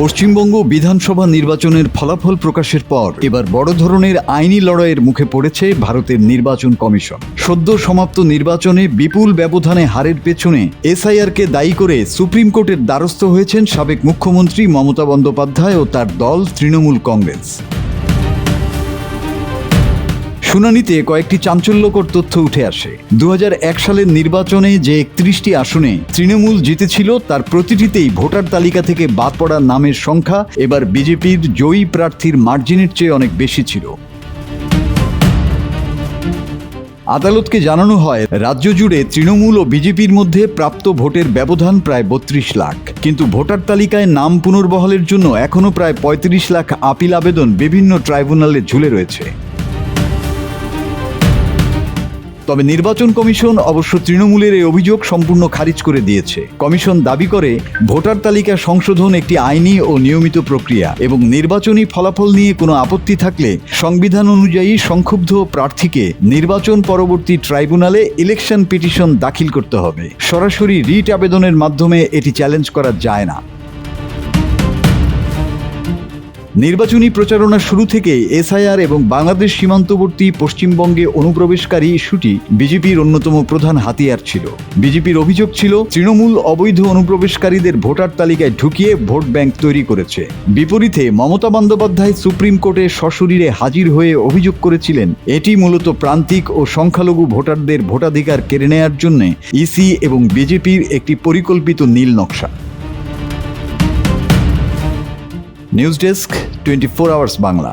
পশ্চিমবঙ্গ বিধানসভা নির্বাচনের ফলাফল প্রকাশের পর এবার বড় ধরনের আইনি লড়াইয়ের মুখে পড়েছে ভারতের নির্বাচন কমিশন। সদ্য সমাপ্ত নির্বাচনে বিপুল ব্যবধানে হারের পেছনে এসআইআরকে দায়ী করে সুপ্রিম কোর্টের দ্বারস্থ হয়েছেন সাবেক মুখ্যমন্ত্রী মমতা বন্দ্যোপাধ্যায় ও তার দল তৃণমূল কংগ্রেস। শুনানিতে কয়েকটি চাঞ্চল্যকর তথ্য উঠে আসে। 2001 সালের নির্বাচনে যে 31টি আসনে তৃণমূল জিতেছিল তার প্রতিটিতেই ভোটার তালিকা থেকে বাদ পড়া নামের সংখ্যা এবার বিজেপির জয়ী প্রার্থীর মার্জিনের চেয়ে অনেক বেশি ছিল। আদালতকে জানানো হয়, রাজ্য জুড়ে তৃণমূল ও বিজেপির মধ্যে প্রাপ্ত ভোটের ব্যবধান প্রায় 32 লাখ, কিন্তু ভোটার তালিকায় নাম পুনর্বহালের জন্য এখনও প্রায় 35 লাখ আপিল আবেদন বিভিন্ন ট্রাইব্যুনালে ঝুলে রয়েছে। তবে নির্বাচন কমিশন অবশ্য তৃণমূলের এই অভিযোগ সম্পূর্ণ খারিজ করে দিয়েছে। কমিশন দাবি করে, ভোটার তালিকা সংশোধন একটি আইনি ও নিয়মিত প্রক্রিয়া এবং নির্বাচনী ফলাফল নিয়ে কোনো আপত্তি থাকলে সংবিধান অনুযায়ী সংক্ষুব্ধ প্রার্থীকে নির্বাচন পরবর্তী ট্রাইব্যুনালে ইলেকশন পিটিশন দাখিল করতে হবে। সরাসরি রিট আবেদনের মাধ্যমে এটি চ্যালেঞ্জ করা যায় না। নির্বাচনী প্রচারণা শুরু থেকে এসআইআর এবং বাংলাদেশ সীমান্তবর্তী পশ্চিমবঙ্গে অনুপ্রবেশকারী ইস্যুটি বিজেপির অন্যতম প্রধান হাতিয়ার ছিল। বিজেপির অভিযোগ ছিল, তৃণমূল অবৈধ অনুপ্রবেশকারীদের ভোটার তালিকায় ঢুকিয়ে ভোট ব্যাংক তৈরি করেছে। বিপরীতে মমতা বন্দ্যোপাধ্যায় সুপ্রিম কোর্টে সশরীরে হাজির হয়ে অভিযোগ করেছিলেন, এটি মূলত প্রান্তিক ও সংখ্যালঘু ভোটারদের ভোটাধিকার কেড়ে নেয়ার জন্য ইসি এবং বিজেপির একটি পরিকল্পিত নীল নকশা। News desk, 24 hours Bangla.